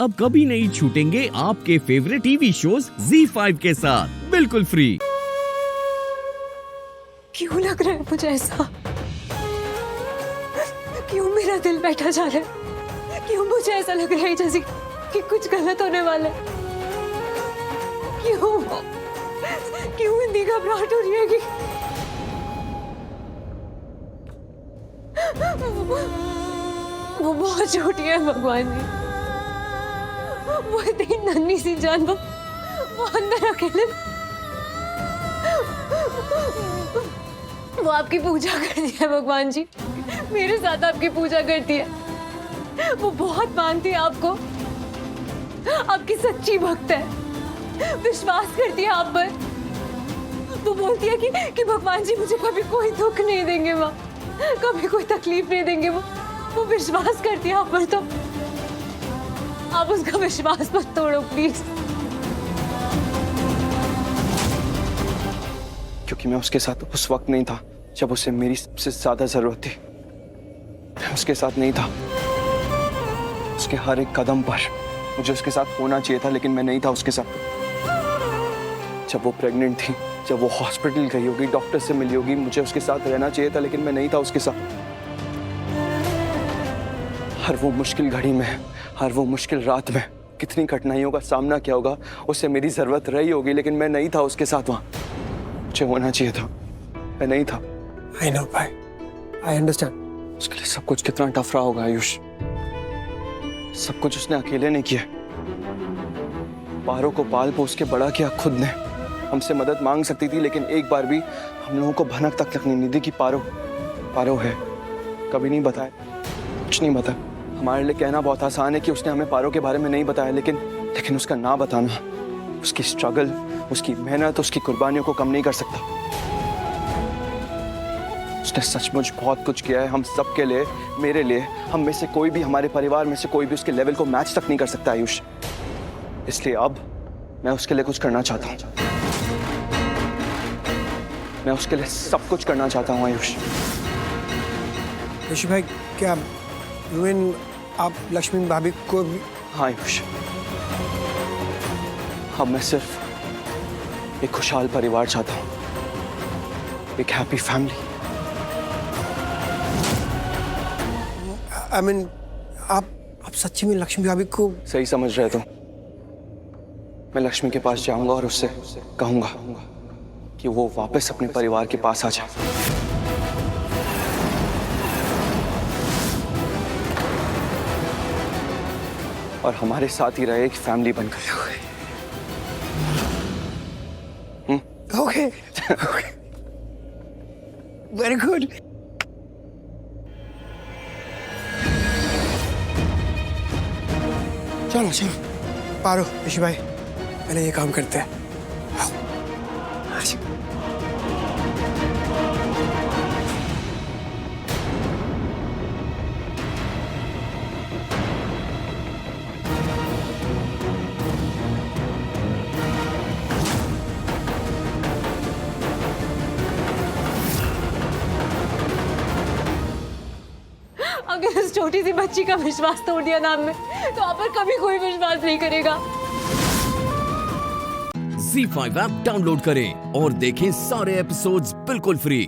अब कभी नहीं छूटेंगे आपके फेवरेट टीवी शोज ZEE5 के साथ बिल्कुल फ्री। क्यों लग रहा है मुझे ऐसा? क्यों मेरा दिल बैठा जा रहा है? क्यों मुझे ऐसा लग रहा है जैसे कि कुछ गलत होने वाला है? क्यों क्यों इतनी घबराहट हो रही है कि वो बहुत छोटी है भगवान जी। वो इतनी नन्ही सी जान, वो अंदर अकेले, वो आपकी पूजा करती है भगवान जी, मेरे साथ आपकी पूजा करती है। वो बहुत मानती है आपको, आपकी सच्ची भक्त है, विश्वास करती है आप पर। वो बोलती है कि भगवान जी मुझे कभी कोई दुख नहीं देंगे, माँ कभी कोई तकलीफ नहीं देंगे। वो विश्वास करती है आप पर, तो आप उसका विश्वास मत तोड़ो प्लीज। क्योंकि मैं उसके साथ उस वक्त नहीं था जब उसे मेरी सबसे ज्यादा जरूरत थी। मैं उसके साथ नहीं था। उसके हर एक कदम पर मुझे उसके साथ होना चाहिए था, लेकिन मैं नहीं था उसके साथ। जब वो प्रेग्नेंट थी, जब वो हॉस्पिटल गई होगी, डॉक्टर से मिली होगी, मुझे उसके साथ रहना चाहिए था, लेकिन मैं नहीं था उसके साथ। हर वो मुश्किल घड़ी में, हर वो मुश्किल रात में कितनी कठिनाइयों का सामना किया होगा, उसे मेरी जरूरत रही होगी, लेकिन मैं नहीं था उसके साथ वहां। मुझे होना चाहिए था, मैं नहीं था। I know भाई, I understand. उसके लिए सब कुछ कितना टफ रहा होगा आयुष। सब कुछ उसने अकेले नहीं किया। पारो को पाल पोस के बड़ा किया खुद ने। हमसे मदद मांग सकती थी, लेकिन एक बार भी हम लोगों को भनक तक नहीं दी कि पारो है। कभी नहीं बताया, कुछ नहीं बताया। हमारे लिए कहना बहुत आसान है कि उसने हमें पारो के बारे में नहीं बताया, लेकिन उसका ना बताना उसकी स्ट्रगल, उसकी मेहनत, उसकी कुर्बानियों को कम नहीं कर सकता। उसने सचमुच बहुत कुछ किया है हम सब के लिए, मेरे लिए। हम में से कोई भी, हमारे परिवार में से कोई भी उसके लेवल को मैच तक नहीं कर सकता आयुष। इसलिए अब मैं उसके लिए कुछ करना चाहता हूँ। मैं उसके लिए सब कुछ करना चाहता हूँ आयुष। ऋषि भाई, क्या यूएन आप लक्ष्मी भाभी को भी... हाँ आयुष, अब मैं सिर्फ एक खुशहाल परिवार चाहता हूँ, एक हैप्पी फैमिली। I mean, आप सच्ची में लक्ष्मी भाभी को... सही समझ रहे तुम। मैं लक्ष्मी के पास जाऊंगा और उससे कहूंगा कि वो वापस अपने परिवार के पास आ जाए। और हमारे साथ ही रहे, एक फैमिली बनकर। Okay, very good. चलो पारो, ऋषि भाई पहले ये काम करते हैं। अगर उस छोटी सी बच्ची का विश्वास तोड़ दिया नाम में, तो आप पर कभी कोई विश्वास नहीं करेगा। ZEE5 ऐप डाउनलोड करें और देखें सारे एपिसोड्स बिल्कुल फ्री।